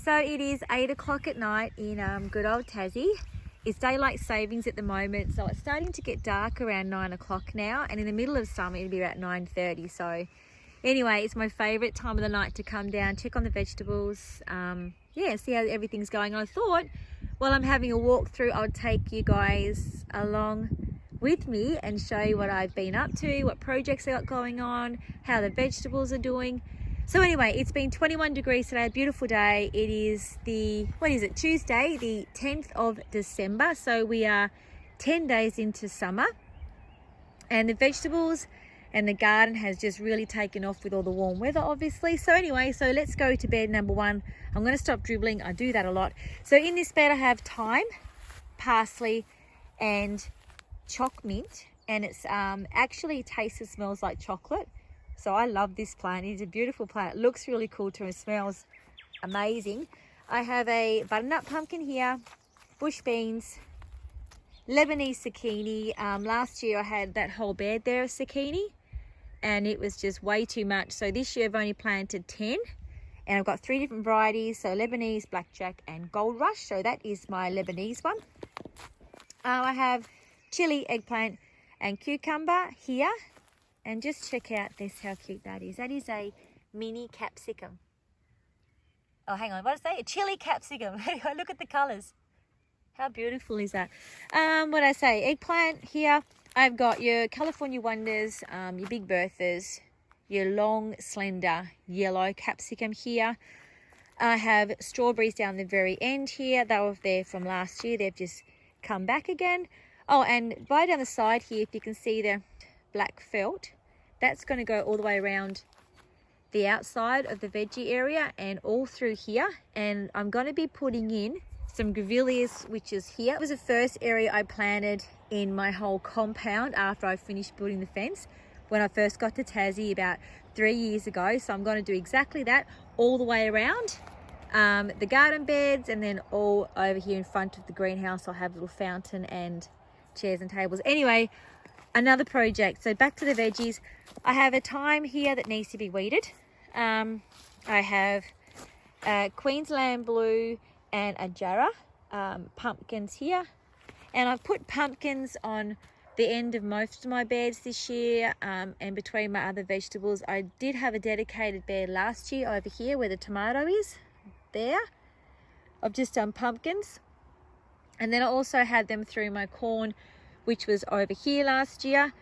So it is 8 o'clock at night in good old Tassie. It's daylight savings at the moment, so it's starting to get dark around 9 o'clock now, and in the middle of summer it'll be about 9:30. So anyway, it's my favourite time of the night to come down, check on the vegetables, see how everything's going. I thought while I'm having a walk through, I'll take you guys along with me and show you what I've been up to, what projects I got going on, how the vegetables are doing. So anyway, it's been 21 degrees today, a beautiful day. It is Tuesday, the 10th of December. So we are 10 days into summer, and the vegetables and the garden has just really taken off with all the warm weather, obviously. So anyway, so let's go to bed number one. I'm going to stop dribbling. I do that a lot. So in this bed I have thyme, parsley, and choc mint, and it's actually tastes and smells like chocolate. So I love this plant. It's a beautiful plant. It looks really cool too. It smells amazing. I have a butternut pumpkin here, bush beans, Lebanese zucchini. Last year I had that whole bed there of zucchini, and it was just way too much. So this year I've only planted 10, and I've got 3 different varieties. So Lebanese, blackjack, and gold rush. So that is my Lebanese one. I have chili, eggplant, and cucumber here. And just check out this, how cute that is. That is a mini capsicum. Oh, hang on, what did I say? A chili capsicum. Look at the colours. How beautiful is that? What did I say? Eggplant here. I've got your California Wonders, your Big Berthas, your long, slender, yellow capsicum here. I have strawberries down the very end here. They were there from last year. They've just come back again. Oh, and right down the side here, if you can see the black felt, that's going to go all the way around the outside of the veggie area and all through here. And I'm going to be putting in some grevilleas, which is here. It was the first area I planted in my whole compound after I finished building the fence when I first got to Tassie about 3 years ago. So I'm going to do exactly that all the way around the garden beds, and then all over here in front of the greenhouse I'll have a little fountain and chairs and tables. Anyway, another project. So back to the veggies. I have a thyme here that needs to be weeded. I have Queensland blue and a jarrah pumpkins here, and I've put pumpkins on the end of most of my beds this year, and between my other vegetables. I did have a dedicated bed last year over here where the tomato is there. I've just done pumpkins, and then I also had them through my corn, which was over here last year.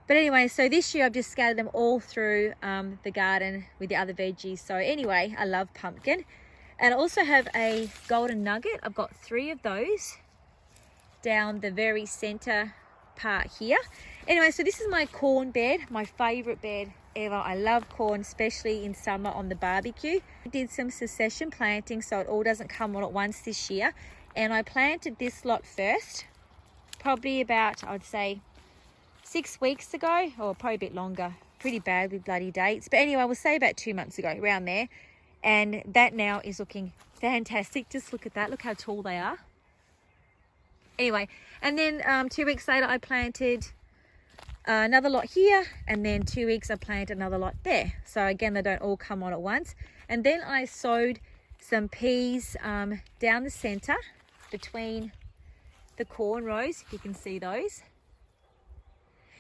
But anyway, so this year I've just scattered them all through the garden with the other veggies. So anyway, I love pumpkin. And I also have a golden nugget. I've got 3 of those down the very center part here. Anyway, so this is my corn bed, my favorite bed ever. I love corn, especially in summer on the barbecue. I did some succession planting so it all doesn't come all at once this year. And I planted this lot first, probably about, I'd say, 6 weeks ago, or probably a bit longer. Pretty bad with bloody dates. But anyway, we'll say about 2 months ago, around there. And that now is looking fantastic. Just look at that. Look how tall they are. Anyway, and then 2 weeks later, I planted another lot here. And then 2 weeks, I planted another lot there. So again, they don't all come on at once. And then I sowed some peas down the center between the corn rows, if you can see those.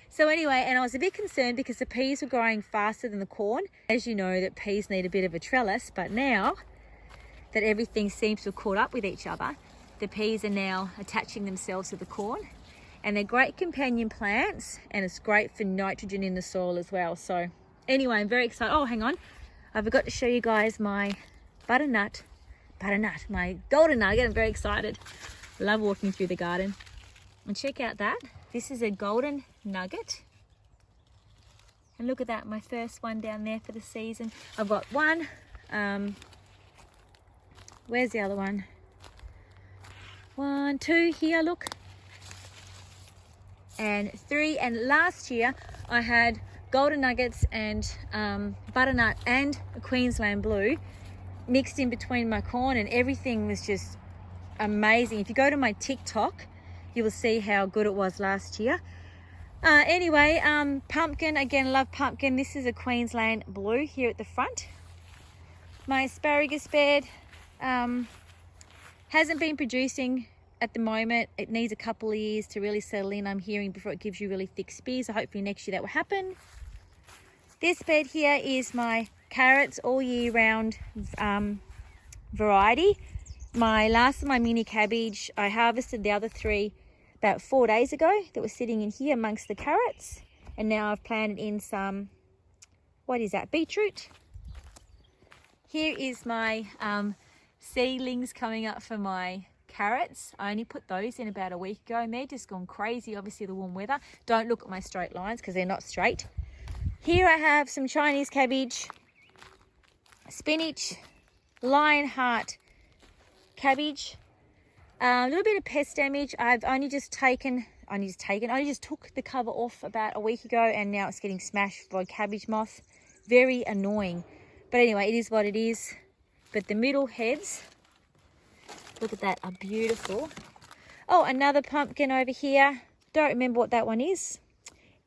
So anyway, and I was a bit concerned because the peas were growing faster than the corn. As you know, that peas need a bit of a trellis, but now that everything seems to have caught up with each other, the peas are now attaching themselves to the corn, and they're great companion plants, and it's great for nitrogen in the soil as well. So anyway, I'm very excited. Oh, hang on. I forgot to show you guys my butternut, my golden nugget. I'm very excited. Love walking through the garden. And check out that. This is a golden nugget. And look at that, my first one down there for the season. I've got one. Where's the other one? 1, 2 here, look. And 3. And last year I had golden nuggets and butternut and a Queensland blue mixed in between my corn, and everything was just amazing. If you go to my TikTok, you will see how good it was last year. Anyway, pumpkin, again, love pumpkin. This is a Queensland blue here at the front. My asparagus bed, Hasn't been producing at the moment. It needs a couple of years to really settle in, I'm hearing, before it gives you really thick spears. So hopefully next year that will happen. This bed here is my carrots all year round variety. My last of my mini cabbage, I harvested the other 3 about 4 days ago that was sitting in here amongst the carrots. And now I've planted in some, what is that, beetroot. Here is my seedlings coming up for my carrots. I only put those in about a week ago and they're just gone crazy. Obviously the warm weather. Don't look at my straight lines because they're not straight. Here I have some Chinese cabbage, spinach, lionheart cabbage, a little bit of pest damage. I've only just took the cover off about a week ago and now it's getting smashed by cabbage moth. Very annoying. But anyway, it is what it is. But the middle heads, look at that, are beautiful. Oh, another pumpkin over here. Don't remember what that one is.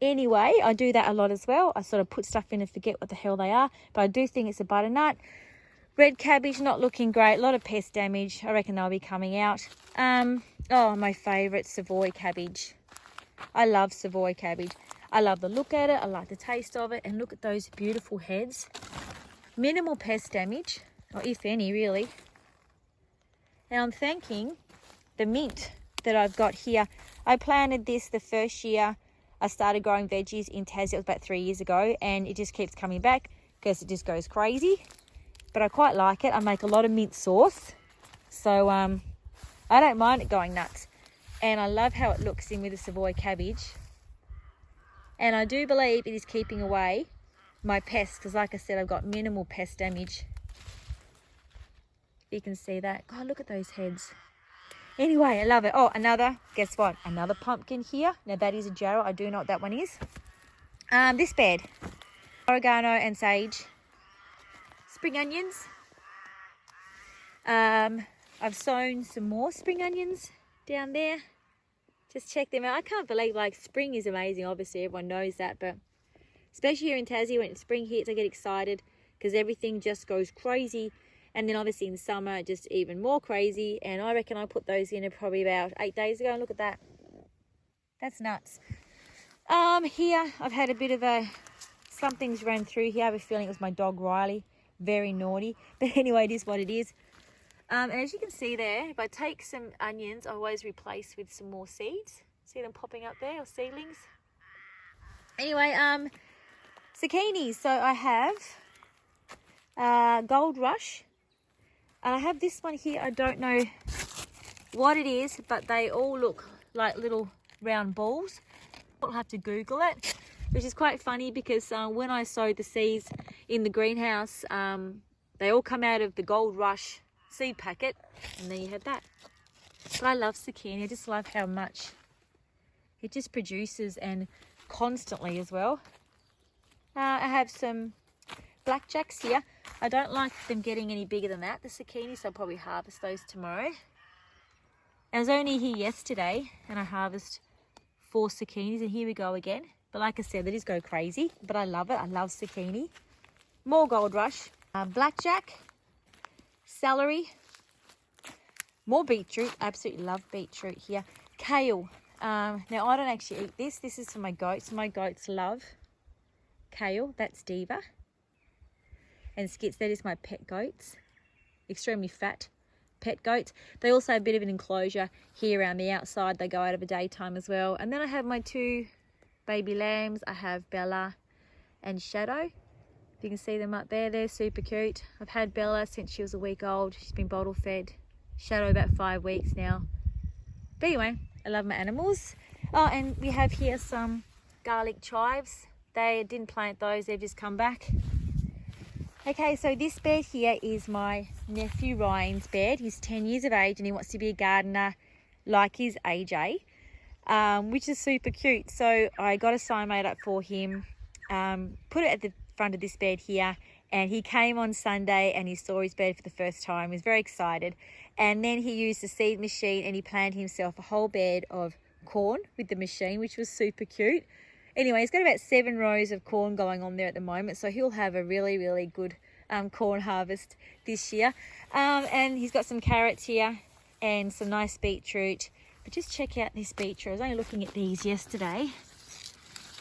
Anyway, I do that a lot as well. I sort of put stuff in and forget what the hell they are. But I do think it's a butternut. Red cabbage, not looking great. A lot of pest damage. I reckon they'll be coming out. Oh, my favourite, Savoy cabbage. I love Savoy cabbage. I love the look at it. I like the taste of it. And look at those beautiful heads. Minimal pest damage, or if any, really. And I'm thanking the mint that I've got here. I planted this the first year I started growing veggies in Tassie. It was about 3 years ago, and it just keeps coming back because it just goes crazy. But I quite like it. I make a lot of mint sauce, so I don't mind it going nuts. And I love how it looks in with the Savoy cabbage. And I do believe it is keeping away my pests because, like I said, I've got minimal pest damage. If you can see that. God, look at those heads. Anyway, I love it. Oh, guess what? Another pumpkin here. Now that is a jarrah. I do know what that one is. This bed, oregano and sage. Spring onions. I've sown some more spring onions down there. Just check them out. I can't believe, like, spring is amazing. Obviously, everyone knows that, but especially here in Tassie, when spring hits, I get excited because everything just goes crazy. And then obviously in summer, just even more crazy. And I reckon I put those in probably about 8 days ago. And look at that. That's nuts. Here, I've had a bit of something's ran through here. I have a feeling it was my dog, Riley. Very naughty. But anyway, it is what it is. And as you can see there, if I take some onions, I always replace with some more seeds. See them popping up there, or seedlings? Anyway, zucchinis. So I have Gold Rush. And I have this one here. I don't know what it is, but they all look like little round balls. I'll have to Google it, which is quite funny because when I sowed the seeds in the greenhouse, they all come out of the Gold Rush seed packet, and there you have that. But I love zucchini. I just love how much it just produces, and constantly as well. I have some blackjacks here. I don't like them getting any bigger than that, the zucchini, so I'll probably harvest those tomorrow. I was only here yesterday and I harvested 4 zucchinis, and here we go again. But like I said, they just go crazy, but I love it. I love zucchini. More Gold Rush. Blackjack, celery, more beetroot. I absolutely love beetroot here. Kale. Now I don't actually eat this. This is for my goats. My goats love kale. That's Diva. And Skits, that is my pet goats. Extremely fat pet goats. They also have a bit of an enclosure here around the outside. They go out of the daytime as well. And then I have my 2 baby lambs. I have Bella and Shadow. If you can see them up there, they're super cute. I've had Bella since she was a week old. She's been bottle fed. Shadow about 5 weeks now. But anyway, I love my animals. Oh, and we have here some garlic chives. They didn't plant those, they've just come back. Okay, so this bed here is my nephew Ryan's bed. He's 10 years of age and he wants to be a gardener like his AJ, which is super cute. So I got a sign made up for him, put it at the front of this bed here, and he came on Sunday and he saw his bed for the first time. He was very excited. And then he used the seed machine and he planted himself a whole bed of corn with the machine, which was super cute. Anyway, he's got about 7 rows of corn going on there at the moment, so he'll have a really, really good corn harvest this year. And he's got some carrots here and some nice beetroot. But just check out this beetroot. I was only looking at these yesterday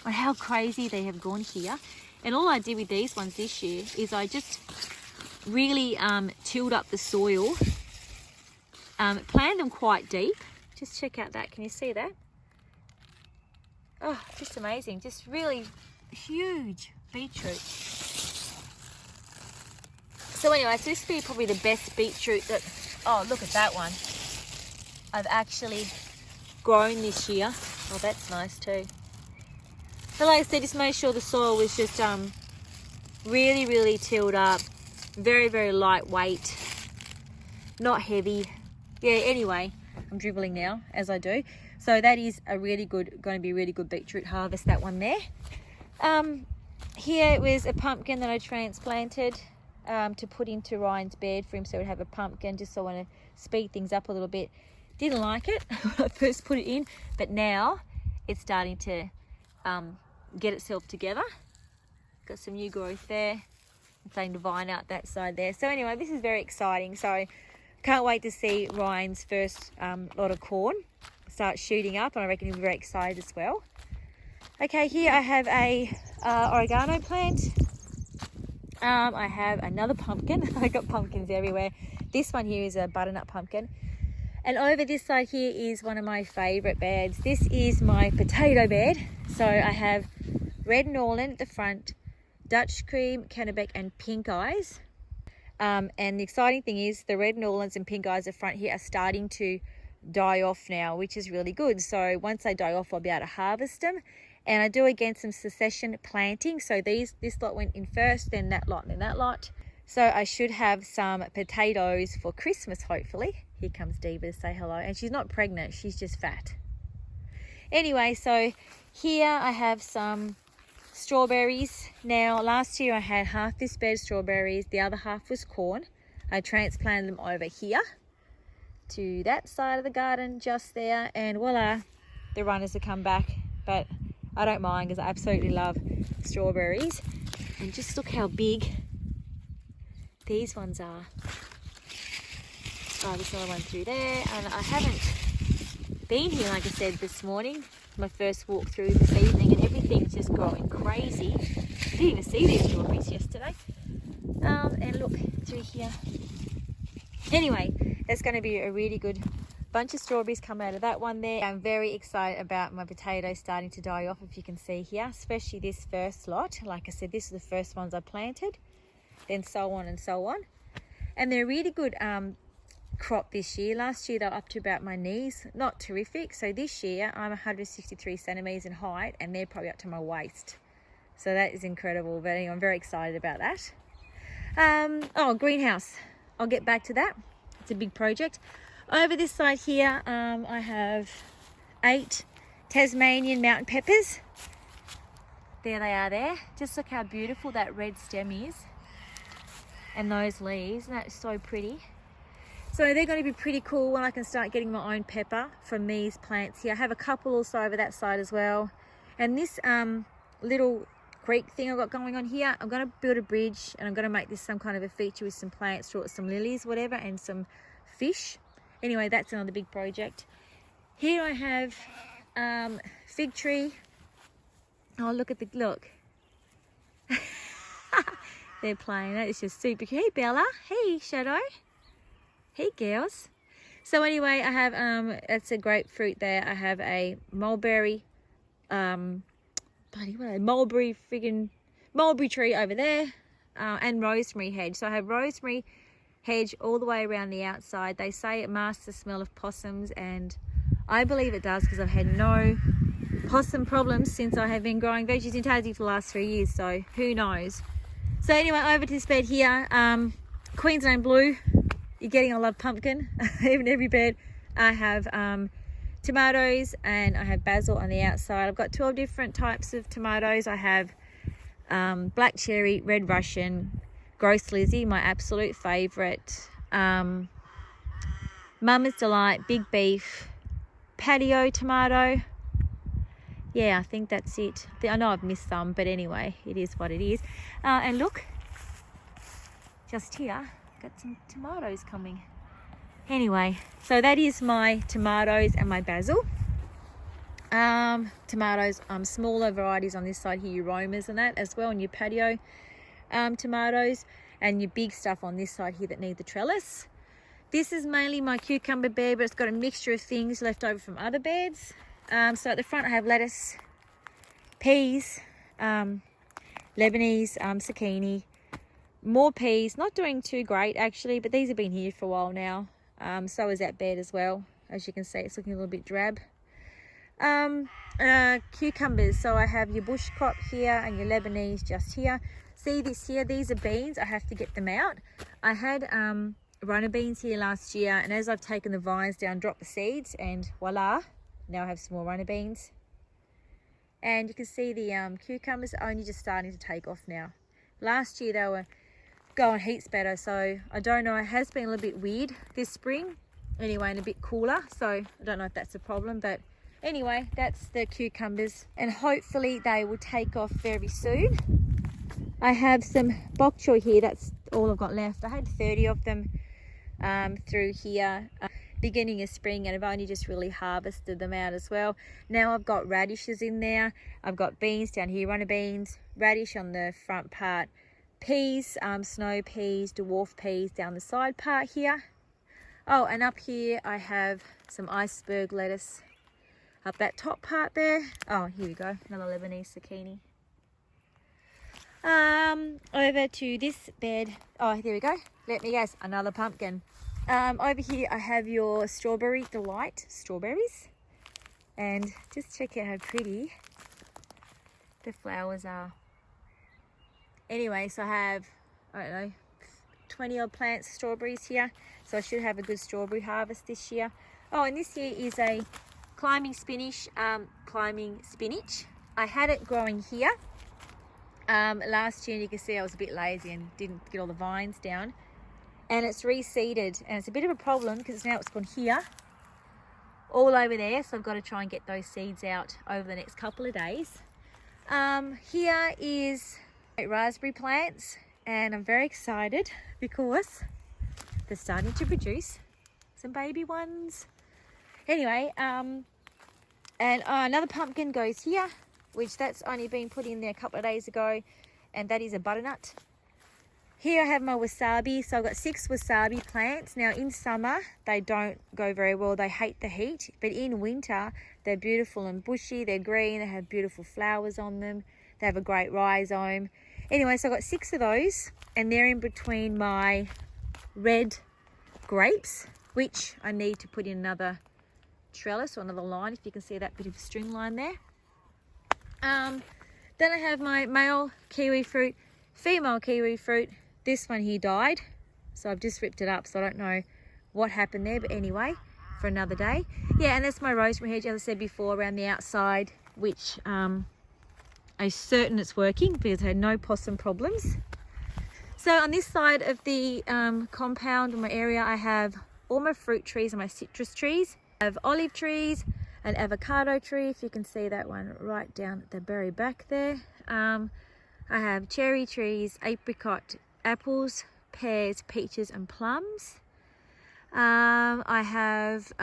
on how crazy they have gone here. And all I did with these ones this year is I just really tilled up the soil, planted them quite deep. Just check out that, can you see that? Oh, just amazing, just really huge beetroot. So anyway, so this will be probably the best beetroot that, oh look at that one, I've actually grown this year. Oh, that's nice too. But like I said, just make sure the soil was just really, really tilled up, very, very lightweight, not heavy. Yeah, anyway, I'm dribbling now as I do. So that is a really good, going to be a really good beetroot harvest, that one there. Here it was a pumpkin that I transplanted to put into Ryan's bed for him, so he'd have a pumpkin, just so I want to speed things up a little bit. Didn't like it when I first put it in, but now it's starting to get itself together. Got some new growth there. I'm starting to vine out that side there. So anyway, this is very exciting. So can't wait to see Ryan's first lot of corn start shooting up, and I reckon he'll be very excited as well. Okay, here I have a oregano plant. I have another pumpkin. I got pumpkins everywhere. This one here is a butternut pumpkin. And over this side here is one of my favourite beds. This is my potato bed. So I have red Norland at the front, Dutch cream, Kennebec and pink eyes. And the exciting thing is the red Norlands and pink eyes at the front here are starting to die off now, which is really good. So once they die off, I'll be able to harvest them. And I do again some succession planting. So this lot went in first, then that lot, and then that lot. So I should have some potatoes for Christmas, hopefully. Here comes Diva to say hello. And she's not pregnant, she's just fat. Anyway, so here I have some strawberries. Now, last year I had half this bed of strawberries, the other half was corn. I transplanted them over here to that side of the garden just there, and voila, the runners have come back. But I don't mind because I absolutely love strawberries. And just look how big these ones are. Oh, there's another one through there. And I haven't been here, like I said, this morning. My first walk through this evening, and everything's just growing crazy. I didn't even see these strawberries yesterday. And look through here. Anyway, there's going to be a really good bunch of strawberries come out of that one there. I'm very excited about my potatoes starting to die off, if you can see here, especially this first lot. Like I said, this is the first ones I planted, then so on and so on. And they're really good crop this year. Last year they were up to about my knees, not terrific. So this year I'm 163 centimeters in height, and they're probably up to my waist. So that is incredible. But anyway, I'm very excited about that. Oh, greenhouse. I'll get back to that. It's a big project. Over this side here, I have 8 Tasmanian mountain peppers. There they are there. Just look how beautiful that red stem is. And those leaves, and that's so pretty. So they're going to be pretty cool when I can start getting my own pepper from these plants here. I have a couple also over that side as well. And this little creek thing I've got going on here, I'm going to build a bridge, and I'm going to make this some kind of a feature with some plants, some lilies, whatever, and some fish. Anyway, that's another big project. Here I have fig tree. Oh, look at the look. They're playing. That is just super cute. Hey, Bella. Hey, Shadow. Hey, girls. So anyway, I have that's a grapefruit there. I have a mulberry, mulberry tree over there, and rosemary hedge. So I have rosemary hedge all the way around the outside. They say it masks the smell of possums, and I believe it does, because I've had no possum problems since I have been growing veggies in Tassie for the last 3 years, so who knows. So anyway, over to this bed here, Queensland blue. You're getting a lot of pumpkin. Even every bed I have tomatoes, and I have basil on the outside. I've got 12 different types of tomatoes. I have black cherry, red Russian, Gross Lizzie, my absolute favourite, Mama's Delight, Big Beef, Patio tomato. Yeah, I think that's it. I know I've missed some, but anyway, it is what it is. And look, just here, got some tomatoes coming. Anyway, so that is my tomatoes and my basil. Tomatoes, smaller varieties on this side here, your Romas and that as well, and your patio tomatoes, and your big stuff on this side here that need the trellis. This is mainly my cucumber bed, but it's got a mixture of things left over from other beds. So at the front I have lettuce, peas, Lebanese, zucchini, more peas. Not doing too great actually, but these have been here for a while now. So is that bed as well. As you can see, it's looking a little bit drab. Cucumbers, so I have your bush crop here and your Lebanese just here. See this here, these are beans. I have to get them out. I had runner beans here last year, and as I've taken the vines down, dropped the seeds, and voila, now I have some more runner beans. And you can see the cucumbers are only just starting to take off now. Last year they were going heaps better, so I don't know, it has been a little bit weird this spring anyway, and a bit cooler, so I don't know if that's a problem, but anyway, that's the cucumbers, and hopefully they will take off very soon. I have some bok choy here, that's all I've got left. I had 30 of them through here beginning of spring, and I've only just really harvested them out as well. Now I've got radishes in there, I've got beans down here, runner beans, radish on the front part, peas, snow peas, dwarf peas down the side part here. Oh, and up here I have some iceberg lettuce up that top part there. Oh, here we go, another Lebanese zucchini. Over to this bed. Oh, there we go. Let me guess, another pumpkin. Over here I have your strawberry delight strawberries, and just check out how pretty the flowers are. Anyway, so I have, I don't know, 20 odd plants of strawberries here, so I should have a good strawberry harvest this year. Oh, and this here is a climbing spinach. I had it growing here last year, and you can see I was a bit lazy and didn't get all the vines down, and it's reseeded, and it's a bit of a problem because now it's gone here all over there, so I've got to try and get those seeds out over the next couple of days. Here is raspberry plants, and I'm very excited because they're starting to produce some baby ones. Anyway, and another pumpkin goes here, which that's only been put in there a couple of days ago, and that is a butternut. Here I have my wasabi, so I've got 6 wasabi plants. Now in summer they don't go very well, they hate the heat, but in winter they're beautiful and bushy, they're green, they have beautiful flowers on them, they have a great rhizome. Anyway, so I've got 6 of those, and they're in between my red grapes, which I need to put in another trellis or another line, if you can see that bit of a string line there. Then I have my male kiwi fruit, female kiwi fruit. This one here died, so I've just ripped it up, so I don't know what happened there, but anyway, for another day. Yeah, and that's my rosemary hedge, as I said before, around the outside, which I'm certain it's working because I had no possum problems. So on this side of the compound in my area, I have all my fruit trees and my citrus trees. I have olive trees, an avocado tree, if you can see that one right down at the very back there. I have cherry trees, apricot, apples, pears, peaches and plums. I have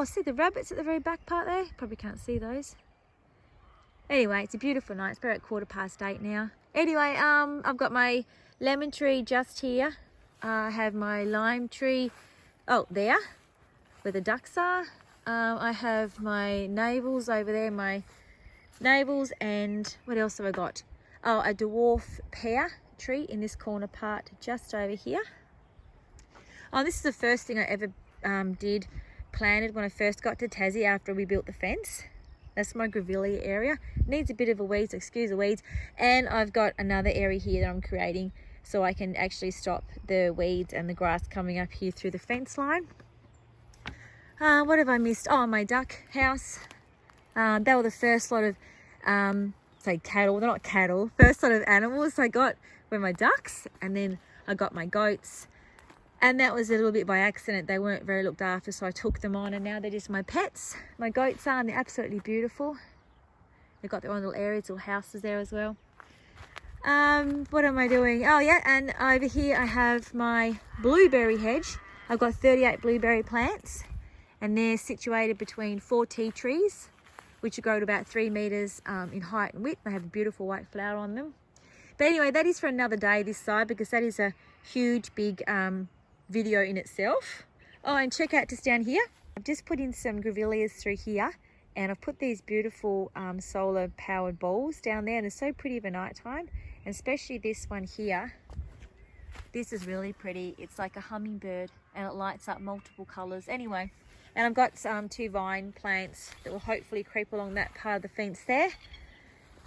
see the rabbits at the very back part there? Probably can't see those. Anyway, it's a beautiful night. It's about 8:15 now. Anyway, I've got my lemon tree just here. I have my lime tree, there, where the ducks are. I have my navels over there, my navels, and what else have I got? Oh, a dwarf pear tree in this corner part just over here. Oh, this is the first thing I ever planted when I first got to Tassie after we built the fence. That's my grevillea area. Needs a bit of a weed, so excuse the weeds. And I've got another area here that I'm creating so I can actually stop the weeds and the grass coming up here through the fence line. What have I missed? Oh, my duck house. They were the first lot of, say cattle, they're not cattle, first lot of animals I got were my ducks, and then I got my goats. And that was a little bit by accident. They weren't very looked after, so I took them on, and now they're just my pets. My goats are, and they're absolutely beautiful. They've got their own little areas, little houses there as well. What am I doing? Oh yeah, and over here I have my blueberry hedge. I've got 38 blueberry plants, and they're situated between 4 tea trees, which grow to about 3 meters in height and width. They have a beautiful white flower on them. But anyway, that is for another day this side, because that is a huge big video in itself. Oh, and check out just down here. I've just put in some grevilleas through here, and I've put these beautiful solar powered balls down there, and they're so pretty for night time. And especially this one here. This is really pretty. It's like a hummingbird, and it lights up multiple colors. Anyway, and I've got 2 vine plants that will hopefully creep along that part of the fence there.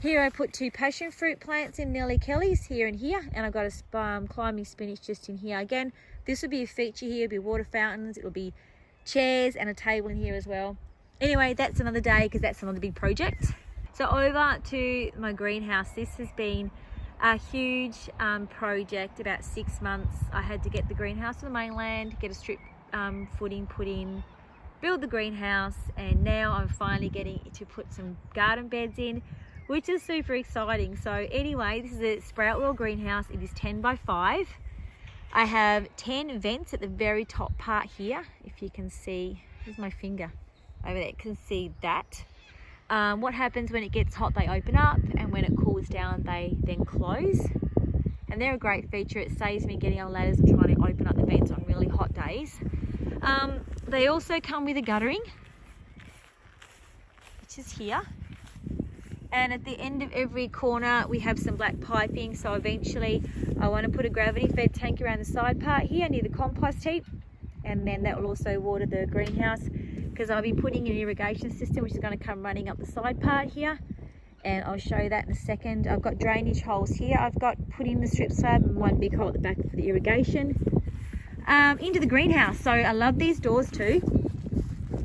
Here I put 2 passion fruit plants in Nelly Kelly's here and here, and I've got a climbing spinach just in here. Again, this will be a feature here. It'll be water fountains, it'll be chairs and a table in here as well. Anyway, that's another day, because that's another big project. So over to my greenhouse. This has been a huge project, about 6 months. I had to get the greenhouse to the mainland, get a strip footing put in, build the greenhouse, and now I'm finally getting to put some garden beds in, which is super exciting. So anyway, this is a sprout wheel greenhouse. It is 10 by 5. I have 10 vents at the very top part here. If you can see, here's my finger over there, you can see that. What happens when it gets hot, they open up, and when it cools down, they then close. And they're a great feature. It saves me getting on ladders and trying to open up the vents on really hot days. They also come with a guttering, which is here. And at the end of every corner, we have some black piping. So eventually I want to put a gravity fed tank around the side part here near the compost heap. And then that will also water the greenhouse, because I'll be putting an irrigation system which is going to come running up the side part here, and I'll show you that in a second. I've got drainage holes here. I've got put in the strip slab and one big hole at the back for the irrigation. Into the greenhouse. So I love these doors too.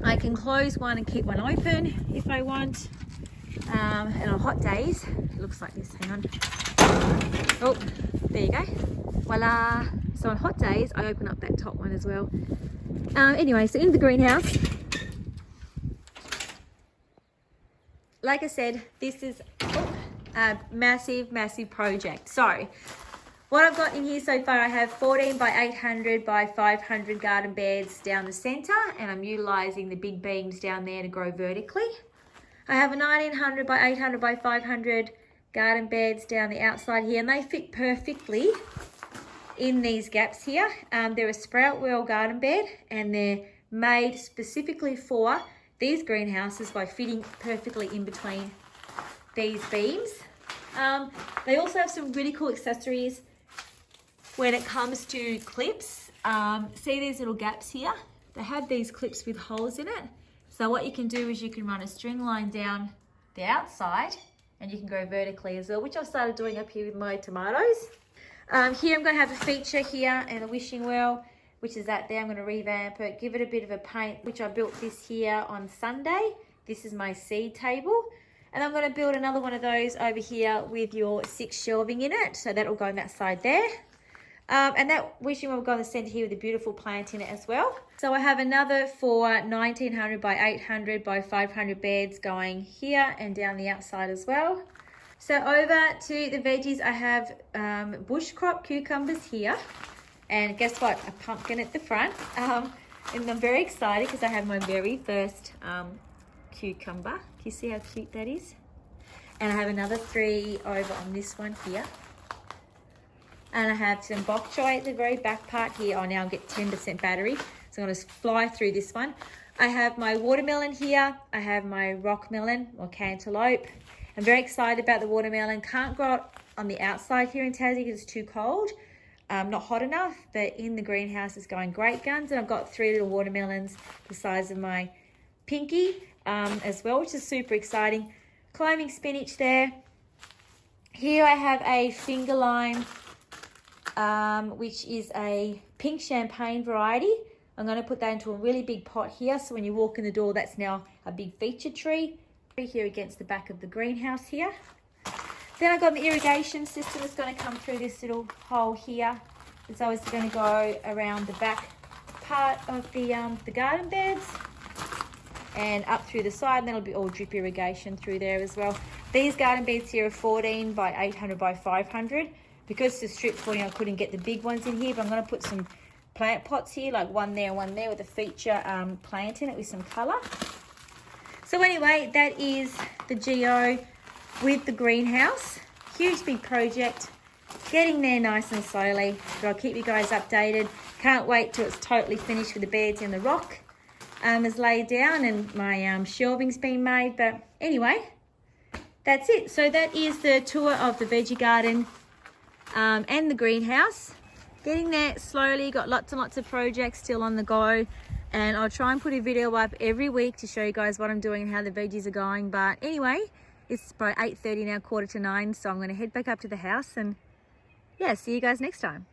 I can close one and keep one open if I want. And on hot days, it looks like this. Hang on. Oh, there you go. Voila. So on hot days, I open up that top one as well. Anyway, so into the greenhouse. Like I said, this is a massive, massive project. So what I've got in here so far, I have 14 by 800 by 500 garden beds down the center, and I'm utilizing the big beams down there to grow vertically. I have a 1900 by 800 by 500 garden beds down the outside here, and they fit perfectly in these gaps here. They're a sprout wheel garden bed, and they're made specifically for these greenhouses by fitting perfectly in between these beams. They also have some really cool accessories when it comes to clips. See these little gaps here? They have these clips with holes in it. So what you can do is you can run a string line down the outside, and you can go vertically as well, which I've started doing up here with my tomatoes. Here I'm going to have a feature here and a wishing well, which is that there. I'm going to revamp it, give it a bit of a paint, which I built this here on Sunday. This is my seed table. And I'm going to build another one of those over here with your 6 shelving in it. So that will go on that side there. And that wishing well will go in the center here with a beautiful plant in it as well. So I have another for 1900 by 800 by 500 beds going here and down the outside as well. So over to the veggies, I have bush crop cucumbers here. And guess what? A pumpkin at the front. And I'm very excited because I have my very first cucumber. Can you see how cute that is? And I have another 3 over on this one here. And I have some bok choy at the very back part here. Oh, now I'll get 10% battery. So I'm going to fly through this one. I have my watermelon here. I have my rock melon or cantaloupe. I'm very excited about the watermelon. Can't grow it on the outside here in Tassie because it's too cold. Not hot enough, but in the greenhouse it's going great guns. And I've got 3 little watermelons the size of my pinky as well, which is super exciting. Climbing spinach there. Here I have a finger lime, which is a pink champagne variety. I'm going to put that into a really big pot here. So when you walk in the door, that's now a big feature tree. Here against the back of the greenhouse here. Then I've got the irrigation system that's going to come through this little hole here. It's always going to go around the back part of the garden beds and up through the side, and then it'll be all drip irrigation through there as well. These garden beds here are 14 by 800 by 500. Because the strip footing, I couldn't get the big ones in here, but I'm going to put some plant pots here, like one there with a feature plant in it with some colour. So anyway, that is the geo with the greenhouse. Huge big project, getting there nice and slowly, but I'll keep you guys updated. Can't wait till it's totally finished with the beds and the rock is laid down and my shelving's been made. But anyway, that's it. So that is the tour of the veggie garden and the greenhouse. Getting there slowly, got lots and lots of projects still on the go, and I'll try and put a video up every week to show you guys what I'm doing and how the veggies are going. But anyway, it's about 8:30 now, 8:45, so I'm going to head back up to the house and yeah, see you guys next time.